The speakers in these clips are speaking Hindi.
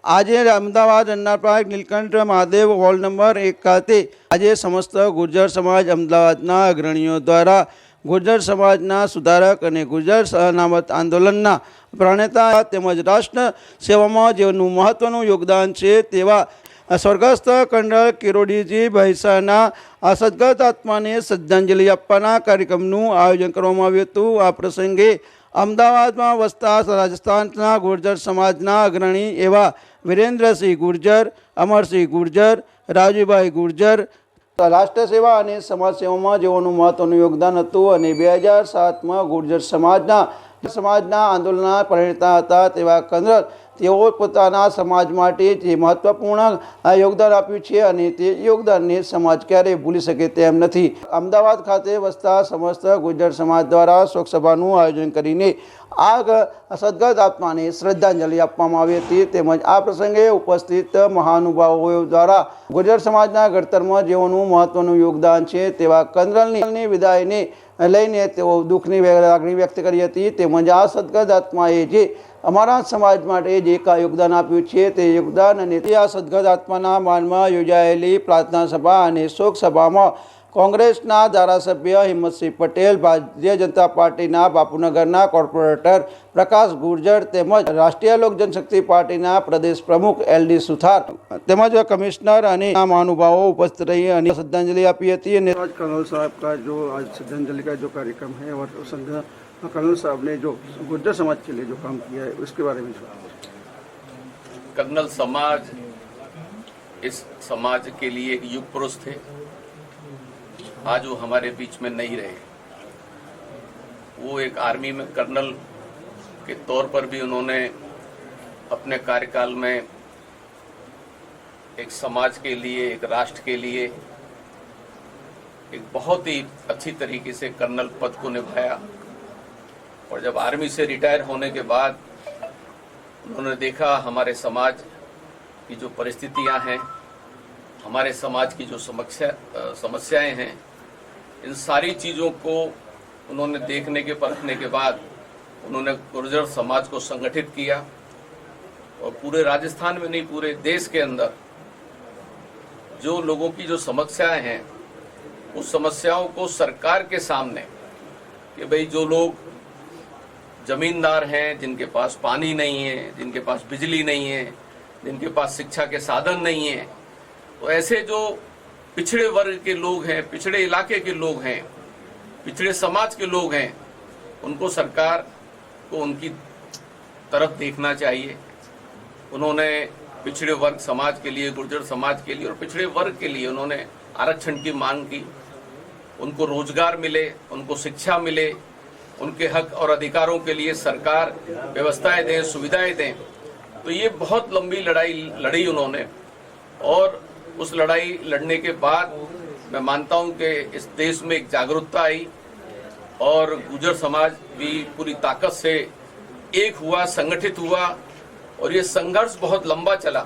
આજે અમદાવાદ અન્નાપાર્ક નીલકંઠ મહાદેવ હોલ નંબર 1 ખાતે આજે સમસ્ત ગુર્જર સમાજ અમદાવાદના અગ્રણીઓ દ્વારા ગુર્જર સમાજના સુધારક અને ગુર્જર સલામત આંદોલનના પ્રણેતા તેમજ રાષ્ટ્ર સેવામાં જેનું મહત્વનું યોગદાન છે તેવા સ્વર્ગસ્થ કર્નલ કિરોડીજી ભૈસાના આ સદગત આત્માને શ્રદ્ધાંજલિ આપવાના કાર્યક્રમનું આયોજન કરવામાં આવ્યું હતું। આ પ્રસંગે અમદાવાદમાં વસતા રાજસ્થાનના ગુર્જર સમાજના અગ્રણી એવા વીરેન્દ્રસિંહ ગુર્જર, અમરસિંહ ગુર્જર, રાજીભાઈ ગુર્જર રાષ્ટ્ર સેવા અને સમાજ સેવામાં જેઓનું મહત્વનું યોગદાન હતું અને 2007માં ગુર્જર સમાજના આંદોલનના પ્રેરણા હતા તેવા કર્નલ તેઓ પોતાના સમાજ માટે જે મહત્વપૂર્ણ યોગદાન આપ્યું છે અને તે યોગદાનને સમાજ ક્યારેય ભૂલી શકે તેમ નથી। અમદાવાદ ખાતે વસતા સમસ્ત ગુર્જર સમાજ દ્વારા શોકસભાનું આયોજન કરીને આ સદગત આત્માને શ્રદ્ધાંજલિ આપવામાં આવી હતી। તેમજ આ પ્રસંગે ઉપસ્થિત મહાનુભાવો દ્વારા ગુર્જર સમાજના ઘડતરમાં જેઓનું મહત્વનું યોગદાન છે તેવા કર્નલની વિદાયને લઈને તેઓ દુઃખની લાગણી વ્યક્ત કરી હતી। તેમજ આ સદગત આત્માએ જે અમારા સમાજ માટે જે કાંઈ યોગદાન આપ્યું છે તે યોગદાન અને તે આ સદગત આત્માના માનમાં યોજાયેલી પ્રાર્થના સભા અને શોક સભામાં કોંગ્રેસના ધારાસભ્ય હિંમતસિંહ પટેલ, ભારતીય જનતા પાર્ટીના બાપુનગરના કોર્પોરેટર પ્રકાશ ગુર્જર તેમજ રાષ્ટ્રીય લોક जनशक्ति पार्टीના प्रदेश प्रमुख LD सुथार તેમજ कमिश्नर અને મહાનુભાવો ઉપસ્થિત રહી અને શ્રદ્ધાંજલિ આપી હતી। અને कर्नल साहब का जो आज श्रद्धांजलि का जो कार्यक्रम है और कर्नल साहब ने जो गुर्जर समाज के लिए जो काम किया है उसके बारे में कर्नल समाज इस समाज के लिए एक युग पुरुष थे। आज वो हमारे बीच में नहीं रहे। वो एक आर्मी में कर्नल के तौर पर भी उन्होंने अपने कार्यकाल में एक समाज के लिए, एक राष्ट्र के लिए एक बहुत ही अच्छी तरीके से कर्नल पद को निभाया। और जब आर्मी से रिटायर होने के बाद उन्होंने देखा हमारे समाज की जो परिस्थितियां हैं, हमारे समाज की जो समस्याएं हैं, इन सारी चीज़ों को उन्होंने देखने के परखने के बाद उन्होंने गुर्जर समाज को संगठित किया और पूरे राजस्थान में नहीं पूरे देश के अंदर जो लोगों की जो समस्याएं हैं उस समस्याओं को सरकार के सामने कि भाई जो लोग जमींदार हैं, जिनके पास पानी नहीं है, जिनके पास बिजली नहीं है, जिनके पास शिक्षा के साधन नहीं है, तो ऐसे जो पिछड़े वर्ग के लोग हैं, पिछड़े इलाके के लोग हैं, पिछड़े समाज के लोग हैं, उनको सरकार को उनकी तरफ देखना चाहिए। उन्होंने पिछड़े वर्ग समाज के लिए, गुर्जर समाज के लिए और पिछड़े वर्ग के लिए उन्होंने आरक्षण की मांग की। उनको रोजगार मिले, उनको शिक्षा मिले, उनके हक और अधिकारों के लिए सरकार व्यवस्थाएं दें, सुविधाएं दें। तो ये बहुत लंबी लड़ाई लड़ी उन्होंने और उस लड़ाई लड़ने के बाद मैं मानता हूं कि इस देश में एक जागरूकता आई और गुर्जर समाज भी पूरी ताकत से एक हुआ, संगठित हुआ और ये संघर्ष बहुत लंबा चला।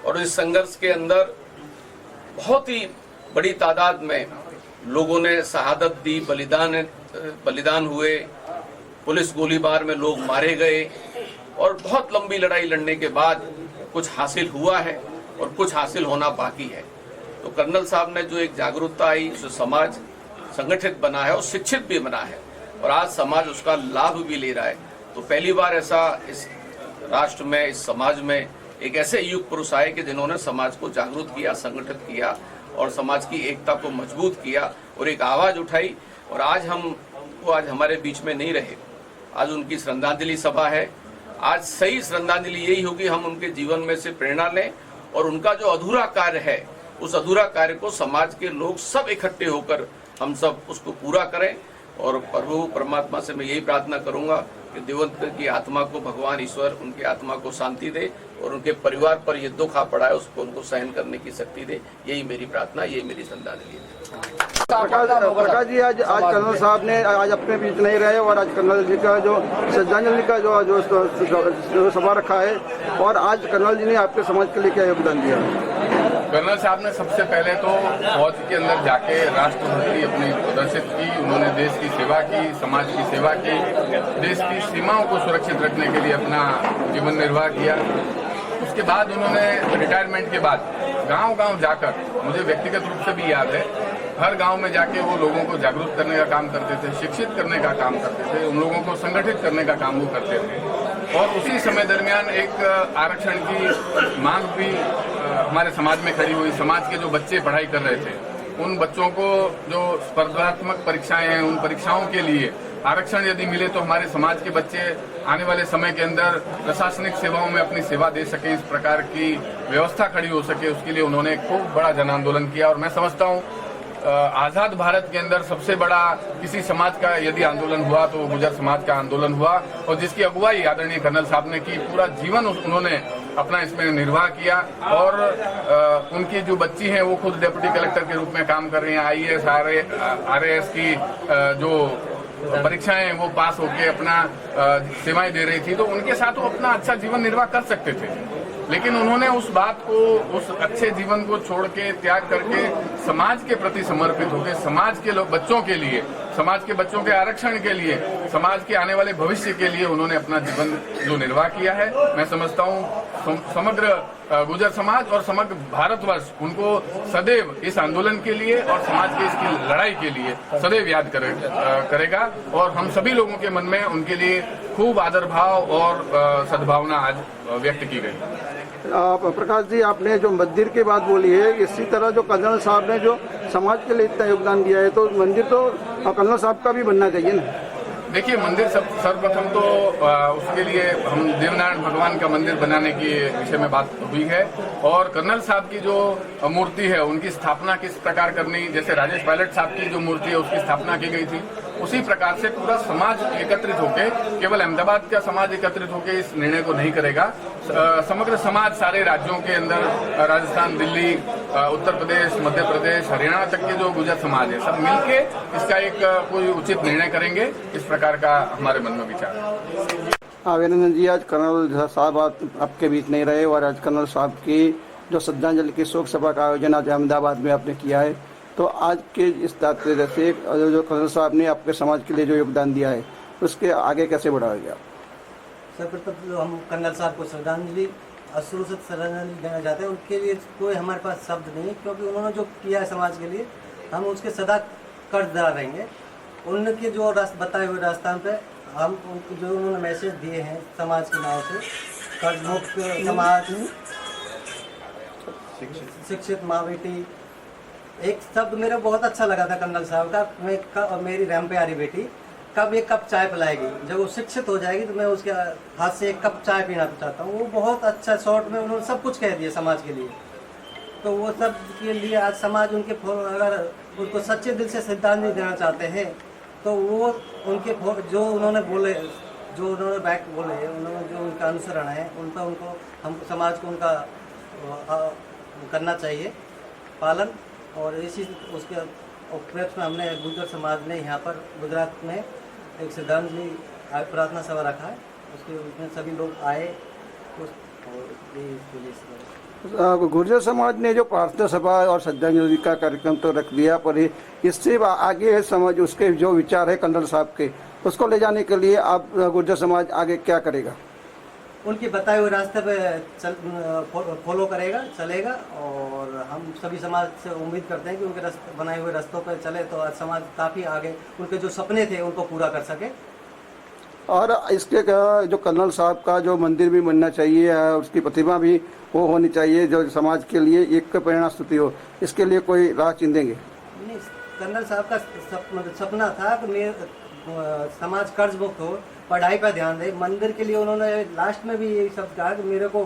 और इस संघर्ष के अंदर बहुत ही बड़ी तादाद में लोगों ने शहादत दी, बलिदान हुए, पुलिस गोलीबार में लोग मारे गए और बहुत लंबी लड़ाई लड़ने के बाद कुछ हासिल हुआ है और कुछ हासिल होना बाकी है। तो कर्नल साहब ने जो एक जागरूकता आई, जो समाज संगठित बना है और शिक्षित भी बना है और आज समाज उसका लाभ भी ले रहा है। तो पहली बार ऐसा इस राष्ट्र में, इस समाज में एक ऐसे युग पुरुष आए कि जिन्होंने समाज को जागरूक किया, संगठित किया और समाज की एकता को मजबूत किया और एक आवाज उठाई। और आज हमारे बीच में नहीं रहे। आज उनकी श्रद्धांजलि सभा है। आज सही श्रद्धांजलि यही होगी, हम उनके जीवन में से प्रेरणा लें और उनका जो अधूरा कार्य है उस अधूरा कार्य को समाज के लोग सब इकट्ठे होकर हम सब उसको पूरा करें। और प्रभु परमात्मा से मैं यही प्रार्थना करूंगा कि दिवंगत की आत्मा को भगवान ईश्वर उनकी आत्मा को शांति दे और उनके परिवार पर ये दुख आ पड़ा है उसको उनको सहन करने की शक्ति दे। यही मेरी प्रार्थना, यही मेरी श्रद्धांजलि है। प्रकाश जी, आज कर्नल साहब ने आज अपने बीच नहीं रहे और आज कर्नल जी का जो श्रद्धांजलि का जो सभा रखा है और आज कर्नल जी ने आपके समाज के लिए क्या योगदान दिया? कर्नल साहब ने सबसे पहले तो फौज के अंदर जाके राष्ट्रभक्ति अपनी प्रदर्शित की। उन्होंने देश की सेवा की, समाज की सेवा की, देश की सीमाओं को सुरक्षित रखने के लिए अपना जीवन निर्वाह किया। उसके बाद उन्होंने रिटायरमेंट के बाद गांव-गांव जाकर, मुझे व्यक्तिगत रूप से भी याद है, हर गांव में जाके वो लोगों को जागरूक करने का काम करते थे, शिक्षित करने का काम करते थे, उन लोगों को संगठित करने का काम वो करते थे। और उसी समय दरमियान एक आरक्षण की मांग भी हमारे समाज में खड़ी हुई। समाज के जो बच्चे पढ़ाई कर रहे थे, उन बच्चों को जो स्पर्धात्मक परीक्षाएं हैं, उन परीक्षाओं के लिए आरक्षण यदि मिले तो हमारे समाज के बच्चे आने वाले समय के अंदर प्रशासनिक सेवाओं में अपनी सेवा दे सकें, इस प्रकार की व्यवस्था खड़ी हो सके, उसके लिए उन्होंने खूब बड़ा जन आंदोलन किया। और मैं समझता हूँ आजाद भारत के अंदर सबसे बड़ा किसी समाज का यदि आंदोलन हुआ तो गुर्जर समाज का आंदोलन हुआ, और जिसकी अगुवाई आदरणीय कर्नल साहब ने की। पूरा जीवन उन्होंने अपना इसमें निर्वाह किया। और उनकी जो बच्ची हैं वो खुद डिप्टी कलेक्टर के रूप में काम कर रही हैं। IAS RAS की जो परीक्षाएं वो पास होके अपना सेवाएं दे रही थी, तो उनके साथ वो अपना अच्छा जीवन निर्वाह कर सकते थे। लेकिन उन्होंने उस बात को, उस अच्छे जीवन को छोड़ के, त्याग करके समाज के प्रति समर्पित होकर समाज के लोग बच्चों के लिए, समाज के बच्चों के आरक्षण के लिए, समाज के आने वाले भविष्य के लिए उन्होंने अपना जीवन जो निर्वाह किया है, मैं समझता हूँ समग्र गुर्जर समाज और समग्र भारतवर्ष उनको सदैव इस आंदोलन के लिए और समाज के इसकी लड़ाई के लिए सदैव याद करेगा। और हम सभी लोगों के मन में उनके लिए खूब आदर भाव और सद्भावना आज व्यक्त की गई। प्रकाश जी, आपने जो मंदिर की बात बोली है, इसी तरह जो कर्नल साहब ने जो समाज के लिए इतना योगदान दिया है, तो मंदिर तो कर्नल साहब का भी बनना चाहिए ना। देखिए, मंदिर सर्वप्रथम तो उसके लिए हम देवनारायण भगवान का मंदिर बनाने के विषय में बात हुई है। और कर्नल साहब की जो मूर्ति है उनकी स्थापना किस प्रकार करनी, जैसे राजेश पायलट साहब की जो मूर्ति है उसकी स्थापना की गई थी, उसी प्रकार से पूरा समाज एकत्रित होके, केवल अहमदाबाद का समाज एकत्रित होके इस निर्णय को नहीं करेगा। समग्र समाज सारे राज्यों के अंदर, राजस्थान, दिल्ली, उत्तर प्रदेश, मध्य प्रदेश, हरियाणा तक के जो गुर्जर समाज है, सब मिलके इसका एक कोई उचित निर्णय करेंगे। इस प्रकार का हमारे मन में विचार है। अभिनंदन जी, आज कर्नल साहब आपके बीच नहीं रहे और आज कर्नल साहब की जो श्रद्धांजलि की शोक सभा का आयोजन आज अहमदाबाद में आपने किया है, तो आज के इस तात्पर्य से जो कर्नल साहब ने आपके समाज के लिए जो योगदान दिया है उसके आगे कैसे बढ़ाओगे आप? सर्वप्रथम तो हम कर्नल साहब को श्रद्धांजलि, अश्रु से श्रद्धांजलि देना चाहते हैं। उनके लिए कोई हमारे पास शब्द नहीं है, क्योंकि उन्होंने जो किया है समाज के लिए, हम उसके सदा कर्जदार रहेंगे। उनके जो बताए हुए रास्ता पे हम जो उन्होंने मैसेज दिए हैं समाज के नाम से, कर्ज मुक्त समाज, शिक्षित माँ बेटी, एक शब्द मेरा बहुत अच्छा लगा था कर्नल साहब का, मेरी रैम पे आ रही बेटी कब एक कप चाय पिलाएगी, जब वो शिक्षित हो जाएगी तो मैं उसके हाथ से एक कप चाय पीना चाहता हूँ। वो बहुत अच्छा शॉर्ट में उन्होंने सब कुछ कह दिया समाज के लिए। तो वो सब के लिए आज समाज उनके अगर उनको सच्चे दिल से श्रद्धांजलि देना चाहते हैं तो वो उनके जो उन्होंने बोले, जो उन्होंने बैक बोले, उन्होंने जो उनका अनुसरण है उन पर उनको, हम समाज को उनका करना चाहिए पालन। और इसी उसके उपलक्ष्य में हमने गुर्जर समाज ने यहाँ पर गुजरात में एक श्रद्धांजलि प्रार्थना सभा रखा है, उसमें सभी लोग आए। गुर्जर समाज ने जो प्रार्थना सभा और श्रद्धांजलि का कार्यक्रम तो रख दिया, पर इससे आगे समझ उसके जो विचार है कर्नल साहब के, उसको ले जाने के लिए आप गुर्जर समाज आगे क्या करेगा? उनके बताए हुए रास्ते पे फॉलो करेगा, चलेगा। और हम सभी समाज से उम्मीद करते हैं कि उनके बनाए हुए रास्तों पर चले तो आज समाज काफ़ी आगे, उनके जो सपने थे उनको पूरा कर सके। और इसके जो कर्नल साहब का जो मंदिर भी बनना चाहिए, उसकी प्रतिमा भी वो होनी चाहिए जो समाज के लिए एक प्रेरणा स्तुति हो, इसके लिए कोई राह चिंदेंगे? नहीं, कर्नल साहब का सपना था कि समाज कर्ज मुक्त हो, पढ़ाई पर ध्यान दे। मंदिर के लिए उन्होंने लास्ट में भी यही शब्द कहा कि मेरे को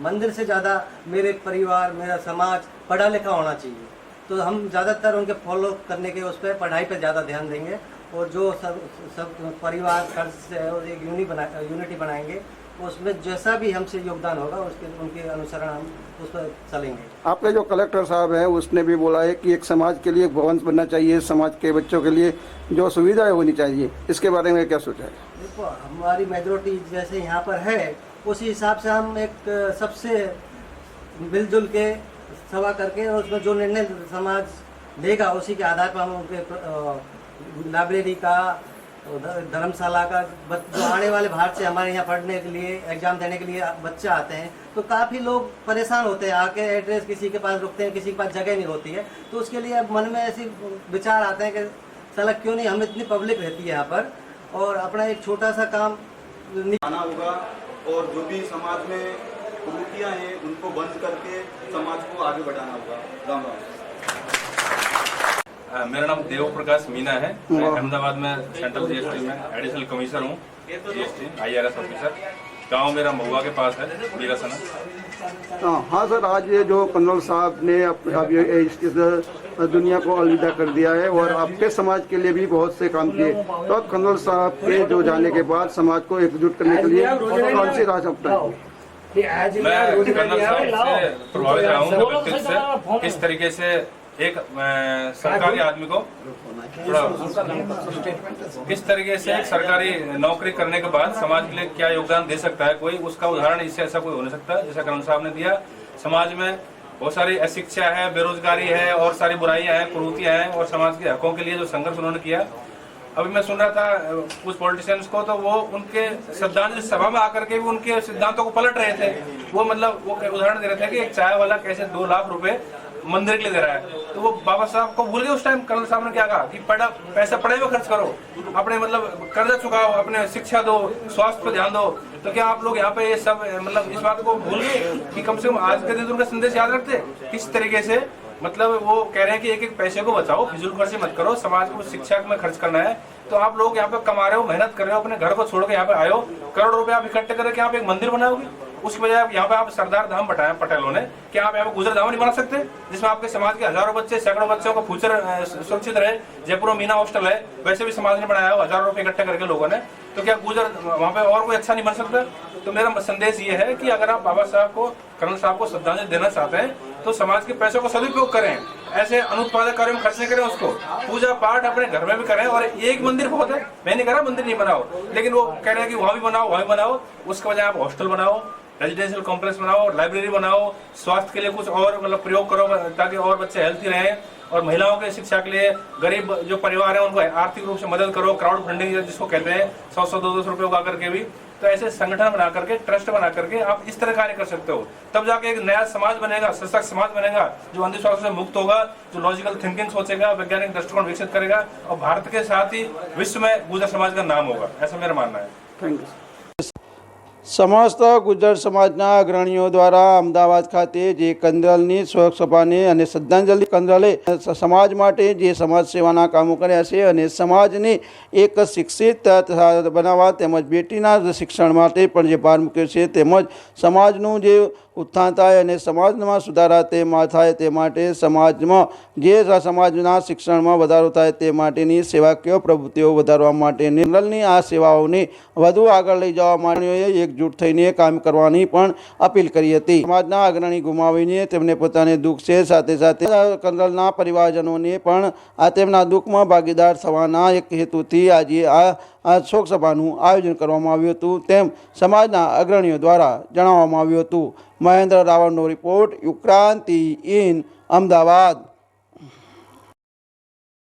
मंदिर से ज़्यादा मेरे परिवार, मेरा समाज पढ़ा लिखा होना चाहिए। तो हम ज़्यादातर उनके फॉलो करने के उस पर पढ़ाई पर ज़्यादा ध्यान देंगे। और जो सब परिवार कर्ज से और एक यूनिटी बनाएंगे, उसमें जैसा भी हमसे योगदान होगा उनके अनुसरण हम उस पर चलेंगे। आपके जो कलेक्टर साहब हैं उसने भी बोला है कि एक समाज के लिए एक भवन बनना चाहिए, समाज के बच्चों के लिए जो सुविधाएं होनी चाहिए, इसके बारे में क्या सोचा है? देखो, हमारी मेजोरिटी जैसे यहाँ पर है उसी हिसाब से हम एक सबसे मिलजुल के सभा करके और उसमें जो निर्णय समाज लेगा उसी के आधार पर हम उनके लाइब्रेरी का उधर धर्मशाला का जो आने वाले बाहर से हमारे यहाँ पढ़ने के लिए एग्जाम देने के लिए बच्चे आते हैं, तो काफ़ी लोग परेशान होते हैं, आके एड्रेस किसी के पास रुकते हैं, किसी के पास जगह नहीं होती है, तो उसके लिए अब मन में ऐसी विचार आते हैं कि साला क्यों नहीं, हम इतनी पब्लिक रहती है यहाँ पर और अपना एक छोटा सा काम आना होगा और जो भी समाज में कुरीतियाँ हैं उनको बंद करके समाज को आगे बढ़ाना होगा। राम राम। मेरा नाम देव प्रकाश मीना है। मैं अहमदाबाद में सेंट्रल जीएसटी में एडिशनल कमिश्नर हूँ, जीएसटी IRS ऑफिसर। गांव मेरा महुआ के पास है, बीरासना। हाँ सर, आज ये जो कर्नल साहब ने अब ये इस दुनिया को अलविदा कर दिया है और आपके समाज के लिए भी बहुत से काम किए, तो अब कर्नल साहब के जो जाने के बाद समाज को एकजुट करने के लिए कौन सी राह अपनाएंगे? मैं कर्नल साहब से प्रभावित रहा हूँ व्यक्तित्व से, किस तरीके से एक सरकारी आदमी को किस तरीके से एक सरकारी नौकरी करने के बाद समाज के लिए क्या योगदान दे सकता है कोई, उसका उदाहरण इससे ऐसा कोई हो नहीं सकता जैसा कर्नल साहब ने दिया। समाज में बहुत सारी अशिक्षा है, बेरोजगारी है और सारी बुराइयां हैं, कुरीतियां हैं, और समाज के हकों के लिए जो संघर्ष उन्होंने किया। अभी मैं सुन रहा था कुछ पॉलिटिशियंस को, तो वो उनके श्रद्धांजलि सभा में आकर के भी उनके सिद्धांतों को पलट रहे थे। वो मतलब वो उदाहरण दे रहे थे कि एक चाय वाला कैसे 2 लाख रुपए मंदिर के लिए दे रहा है, तो वो बाबा साहब को भूल गए। उस टाइम कर्नल साहब ने क्या कहा कि पैसा पढ़ाई में खर्च करो, अपने मतलब कर्जा चुकाओ, अपने शिक्षा दो, स्वास्थ्य पर ध्यान दो। तो क्या आप लोग यहाँ पे ये सब मतलब इस बात को भूल गए कि कम से कम आज के दिन उनका संदेश याद रखते? किस तरीके से मतलब वो कह रहे हैं कि एक एक पैसे को बचाओ, फिजूल खर्ची मत करो, समाज को शिक्षा में खर्च करना है। तो आप लोग यहाँ पे कमा रहे हो, मेहनत कर रहे हो, अपने घर को छोड़ के यहाँ पे आए हो, करोड़ रुपए आप इकट्ठे करके यहाँ पे एक मंदिर बनाओगे। उसकी बजाय यहाँ पे आप सरदार धाम बताया पटेलों ने कि आप यहाँ पे गुजर धाम नहीं बना सकते, जिसमें आपके समाज के हजारों बच्चे, सैकड़ों बच्चों का फ्यूचर सुरक्षित रहे। जयपुर में मीना हॉस्टल है, वैसे भी समाज ने बनाया हो, हजारों रुपए इकट्ठे करके लोगों ने, तो क्या गुजर वहाँ पे और कोई अच्छा नहीं बन सकता? तो मेरा संदेश ये है कि अगर आप बाबा साहब को, कर्नल साहब को श्रद्धांजलि देना चाहते हैं तो समाज के पैसों का सदुपयोग करें, ऐसे अनुत्पादक कार्यों में खर्च नहीं करें, उसको पूजा पाठ अपने घर में भी करें। और एक मंदिर बहुत है, मैं नहीं कह रहा मंदिर नहीं बनाओ, लेकिन वो कह रहे हैं कि वहाँ भी बनाओ, वहाँ भी बनाओ। उसके बजाय आप हॉस्टल बनाओ, रेजिडेंशियल कॉम्प्लेक्स बनाओ, लाइब्रेरी बनाओ, स्वास्थ्य के लिए कुछ और मतलब प्रयोग करो ताकि और बच्चे हेल्थी रहें, और महिलाओं के शिक्षा के लिए गरीब जो परिवार है उनको आर्थिक रूप से मदद करो। क्राउड फंडिंग जिसको कहते हैं, 100-100, 200 रुपए उगा करके भी, तो ऐसे संगठन बना करके, ट्रस्ट बना करके आप इस तरह कार्य कर सकते हो। तब जाके एक नया समाज बनेगा, सशक्त समाज बनेगा, जो अंधविश्वास से मुक्त होगा, जो लॉजिकल थिंकिंग सोचेगा, वैज्ञानिक दृष्टिकोण विकसित करेगा, और भारत के साथ ही विश्व में गुर्जर समाज का नाम होगा, ऐसा मेरा मानना है। Thank you. समस्त गुर्जर समाजना अग्रणीओ द्वारा अमदावाद खाते જે કંદરાલની શોક સભાને અને શ્રદ્ધાંજલિ કંદરાલે સમાજ માટે જે સમાજ સેવાના કામો કર્યા છે અને સમાજને એક શિક્ષિત બનાવવા તેમજ બેટીના શિક્ષણ માટે પણ જે ભાર મૂક્યો છે, તેમજ સમાજનું જે ઉત્થાન થાય અને સમાજમાં સુધારા તેમાં થાય તે માટે સમાજમાં જે સમાજના શિક્ષણમાં વધારો થાય તે માટેની સેવાકીય પ્રવૃત્તિઓ વધારવા માટે કંદરાલની આ સેવાઓને વધુ આગળ લઈ જવા માટે એકજૂટ થઈને કામ કરવાની પણ અપીલ કરી હતી। સમાજના અગ્રણી ગુમાવીને તેમને પોતાને દુઃખ છે, સાથે સાથે કંદરાલના પરિવારજનોને પણ આ તેમના દુઃખમાં ભાગીદાર થવાના એક હેતુથી આજે આ શોક સભાનું આયોજન કરવામાં આવ્યું હતું, તેમ સમાજના અગ્રણીઓ દ્વારા જણાવવામાં આવ્યું હતું। મહેન્દ્ર રાવળનો રિપોર્ટ, યુક્રાંતિ ઇન અમદાવાદ।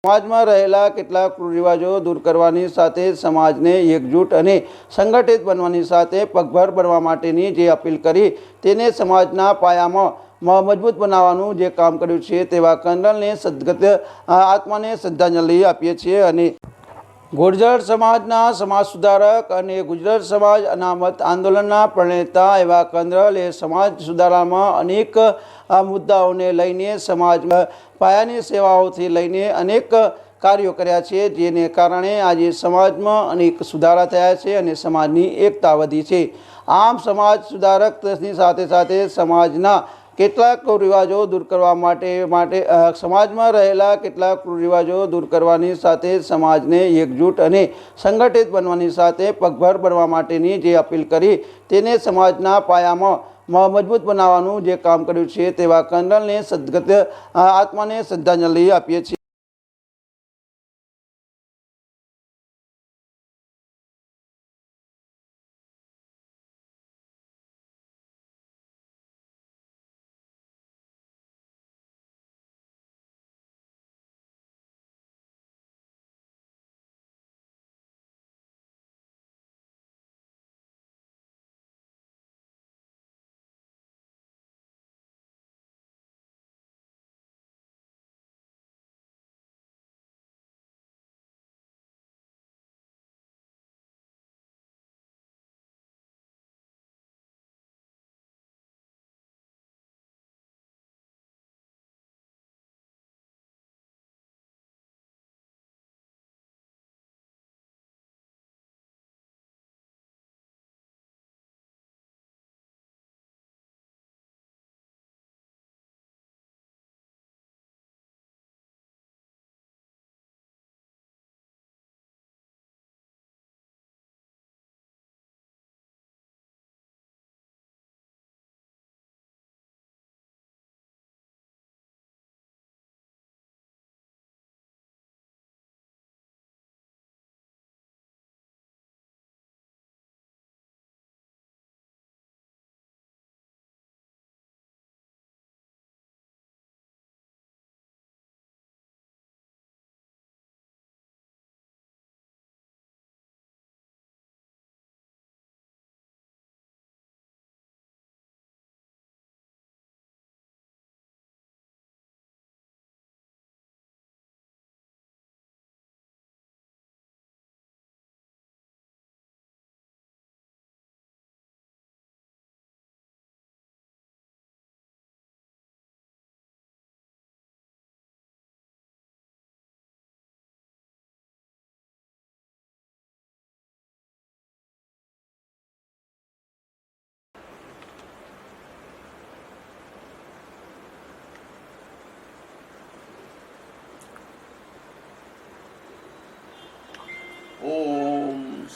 સમાજમાં રહેલા કેટલાક કુરિવાજો દૂર કરવાની સાથે સમાજને એકજૂટ અને સંગઠિત બનવાની સાથે પગભર બનવા માટેની જે અપીલ કરી તેને સમાજના પાયામાં મજબૂત બનાવવાનું જે કામ કર્યું છે તેવા કંદરાલને સદગત આત્માને શ્રદ્ધાંજલિ આપીએ છીએ। અને ગુર્જર સમાજના સમાજ સુધારક અને ગુજરાત સમાજ અનામત આંદોલનના પ્રણેતા એવા કંદરાલ એ સમાજ સુધારામાં અનેક મુદ્દાઓને લઈને સમાજ પાયાની સેવાઓથી લઈને અનેક કાર્યો કર્યા છે, જેને કારણે આજે સમાજમાં અનેક સુધારા થયા છે અને સમાજની એકતા વધી છે। આમ સમાજ સુધારકની સાથે સાથે સમાજના કેટલાક કુરિવાજો દૂર કરવા માટે સમાજમાં રહેલા કેટલાક કુરિવાજો દૂર કરવાની સાથે સમાજને એકજૂટ અને સંગઠિત બનવાની સાથે પગભર બનવા માટેની જે અપીલ કરી તેને સમાજના પાયામાં મજબૂત બનાવવાનું જે કામ કર્યું છે તેવા કંદરાલને સદગત આત્માને શ્રદ્ધાંજલિ આપીએ છીએ।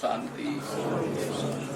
शांति।